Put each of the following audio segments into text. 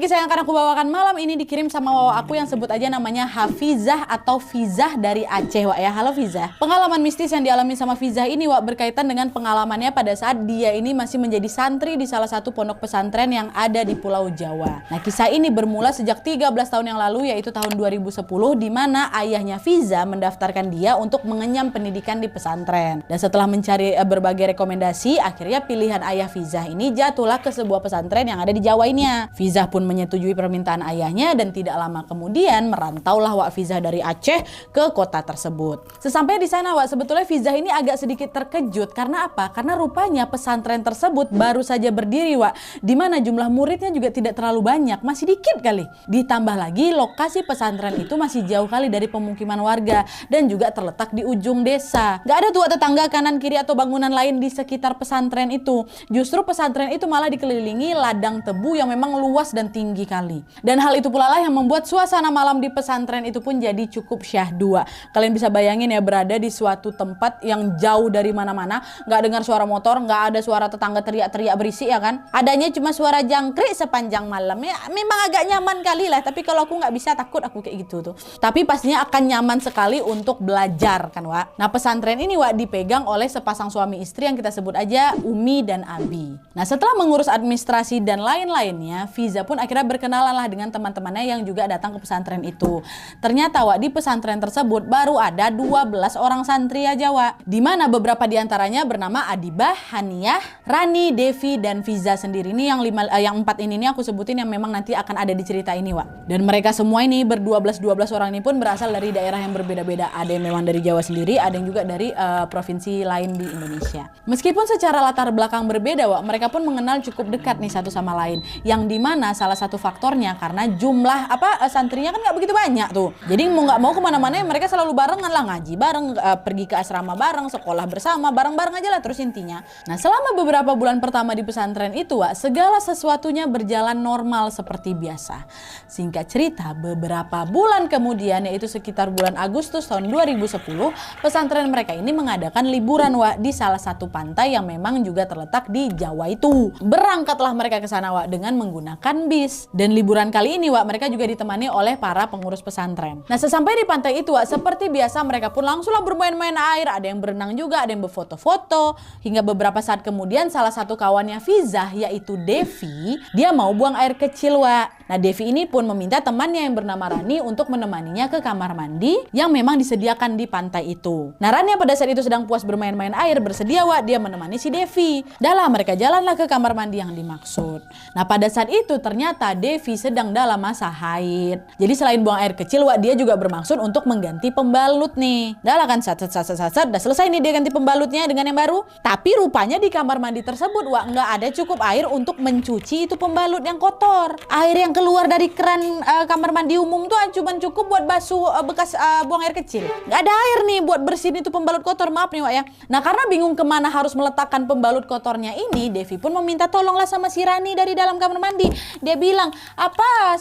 kisah yang akan aku bawakan malam ini dikirim sama wawa aku yang sebut aja namanya Hafizah atau Fizah dari Aceh, Wak ya. Halo Fizah. Pengalaman mistis yang dialami sama Fizah ini, Wak, berkaitan dengan pengalamannya pada saat dia ini masih menjadi santri di salah satu pondok pesantren yang ada di Pulau Jawa. Nah, kisah ini bermula sejak 13 tahun yang lalu, yaitu tahun 2010, di mana ayahnya Fizah mendaftarkan dia untuk mengenyam pendidikan di pesantren. Dan setelah mencari berbagai rekomendasi, akhirnya pilihan ayah Fizah ini jatuhlah ke sebuah pesantren yang ada di Jawa ini. Fizah pun menyetujui permintaan ayahnya dan tidak lama kemudian merantaulah Wak Fizah dari Aceh ke kota tersebut. Sesampai di sana, Wak, sebetulnya Fizah ini agak sedikit terkejut. Karena apa? Karena rupanya pesantren tersebut baru saja berdiri, Wak, di mana jumlah muridnya juga tidak terlalu banyak, masih dikit kali. Ditambah lagi lokasi pesantren itu masih jauh kali dari pemukiman warga dan juga terletak di ujung desa. Gak ada tuh tetangga kanan kiri atau bangunan lain di sekitar pesantren itu. Justru pesantren itu malah dikelilingi ladang tebu yang memang luas dan tinggi kali. Dan hal itu pula lah yang membuat suasana malam di pesantren itu pun jadi cukup syahdu. Kalian bisa bayangin ya, berada di suatu tempat yang jauh dari mana-mana, nggak dengar suara motor, nggak ada suara tetangga teriak-teriak berisik ya kan. Adanya cuma suara jangkrik sepanjang malam. Ya memang agak nyaman kali lah, tapi kalau aku nggak bisa, takut aku kayak gitu tuh. Tapi pastinya akan nyaman sekali untuk belajar kan, Wak. Nah, pesantren ini, Wak, dipegang oleh sepasang suami istri yang kita sebut aja Umi dan Abi. Nah, setelah mengurus administrasi dan lain-lainnya, Fizah pun akhirnya berkenalan lah dengan teman-temannya yang juga datang ke pesantren itu. Ternyata, Wak, di pesantren tersebut baru ada 12 orang santri aja, Wak. Di mana beberapa diantaranya bernama Adibah, Haniyah, Rani, Devi, dan Fizah sendiri. Ini yang empat ini nih aku sebutin yang memang nanti akan ada di cerita ini, Wak. Dan mereka semua ini ber-12 orang ini pun berasal dari daerah yang berbeda-beda. Ada yang memang dari Jawa sendiri, ada yang juga dari provinsi lain di Indonesia. Meskipun secara latar belakang berbeda, Wak, mereka pun mengenal cukup dekat nih satu sama lain. Yang dimana salah satu faktornya karena jumlah santrinya kan nggak begitu banyak tuh. Jadi mau nggak mau kemana-mana mereka selalu barengan lah, ngaji bareng, pergi ke asrama bareng, sekolah bersama, bareng-bareng aja lah terus intinya. Nah, selama beberapa bulan pertama di pesantren itu, Wak, segala sesuatunya berjalan normal seperti biasa. Singkat cerita, beberapa bulan kemudian, yaitu sekitar bulan Agustus tahun 2010, pesantren mereka ini mengadakan liburan, Wak, di salah satu pantai yang memang juga terletak di Jawa itu. Berangkatlah mereka ke sana, Wak, dengan menggunakan bis. Dan liburan kali ini, Wak, mereka juga ditemani oleh para pengurus pesantren. Nah, sesampai di pantai itu, Wak, seperti biasa mereka pun langsunglah bermain-main air, ada yang berenang juga, ada yang berfoto-foto. Hingga beberapa saat kemudian salah satu kawannya Fizah, yaitu Devi, dia mau buang air kecil, Wak. Nah, Devi ini pun meminta temannya yang bernama Rani untuk menemaninya ke kamar mandi yang memang disediakan di pantai itu. Nah, Rani yang pada saat itu sedang puas bermain-main air bersedia, Wak, dia menemani si Devi. Dahlah mereka jalanlah ke kamar mandi yang dimaksud. Nah, pada saat itu ternyata Devi sedang dalam masa haid. Jadi selain buang air kecil, Wak, dia juga bermaksud untuk mengganti pembalut nih. Dahlah kan sat, udah selesai nih dia ganti pembalutnya dengan yang baru. Tapi rupanya di kamar mandi tersebut, Wak, nggak ada cukup air untuk mencuci itu pembalut yang kotor. Air yang keluar dari keran kamar mandi umum tuh cuma cukup buat basuh bekas buang air kecil. Nggak ada air nih buat bersihin itu pembalut kotor, maaf nih, Wak ya. Nah, karena bingung kemana harus meletakkan pembalut kotornya ini, Devi pun meminta tolonglah sama si Rani dari dalam kamar mandi. Dia bilang,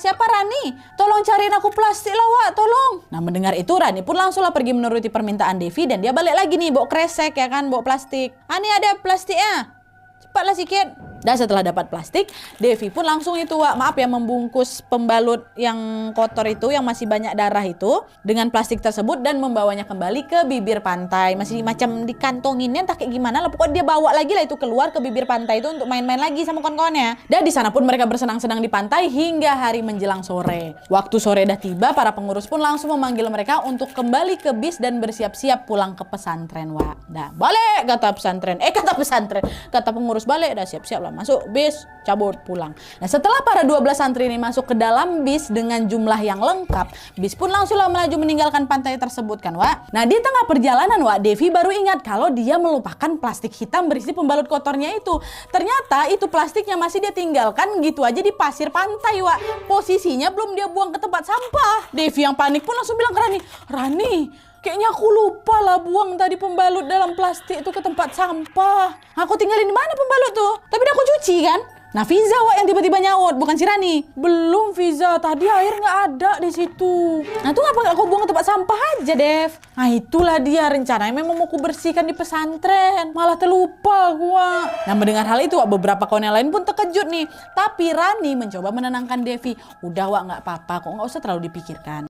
siapa Rani? Tolong cariin aku plastik lah, Wak, tolong. Nah, mendengar itu Rani pun langsunglah pergi menuruti permintaan Devi dan dia balik lagi nih bawa kresek ya kan, bawa plastik. Ini ada plastiknya. Cepatlah sikit. Dan setelah dapat plastik, Devi pun langsung itu, Wak, maaf ya, membungkus pembalut yang kotor itu, yang masih banyak darah itu, dengan plastik tersebut dan membawanya kembali ke bibir pantai. Masih macam dikantonginnya, entah kayak gimana lah. Pokoknya dia bawa lagi lah itu keluar ke bibir pantai itu untuk main-main lagi sama kawan-kawannya. Dan di sana pun mereka bersenang-senang di pantai hingga hari menjelang sore. Waktu sore dah tiba, para pengurus pun langsung memanggil mereka untuk kembali ke bis dan bersiap-siap pulang ke pesantren, Wak. Dah balik kata pengurus, balik, dah siap-siap lah. Masuk bis, cabut, pulang. Nah, setelah para 12 santri ini masuk ke dalam bis dengan jumlah yang lengkap, bis pun langsunglah melaju meninggalkan pantai tersebut kan, Wak. Nah, di tengah perjalanan, Wak, Devi baru ingat kalau dia melupakan plastik hitam berisi pembalut kotornya itu. Ternyata itu plastiknya masih dia tinggalkan gitu aja di pasir pantai, Wak. Posisinya belum dia buang ke tempat sampah. Devi yang panik pun langsung bilang ke Rani, kayaknya aku lupa lah buang tadi pembalut dalam plastik itu ke tempat sampah. Aku tinggalin di mana pembalut tuh? Tapi udah aku cuci kan? Nah Fiza Wak yang tiba-tiba nyaut, bukan si Rani. Belum Fiza, tadi air nggak ada di situ. Nah tuh ngapa nggak kau buang ke tempat sampah aja Dev? Nah itulah dia rencananya memang mau ku bersihkan di pesantren, malah terlupa gua. Nah mendengar hal itu Wak, beberapa kawan yang lain pun terkejut nih. Tapi Rani mencoba menenangkan Devi. Udah Wak, nggak apa-apa kok, nggak usah terlalu dipikirkan.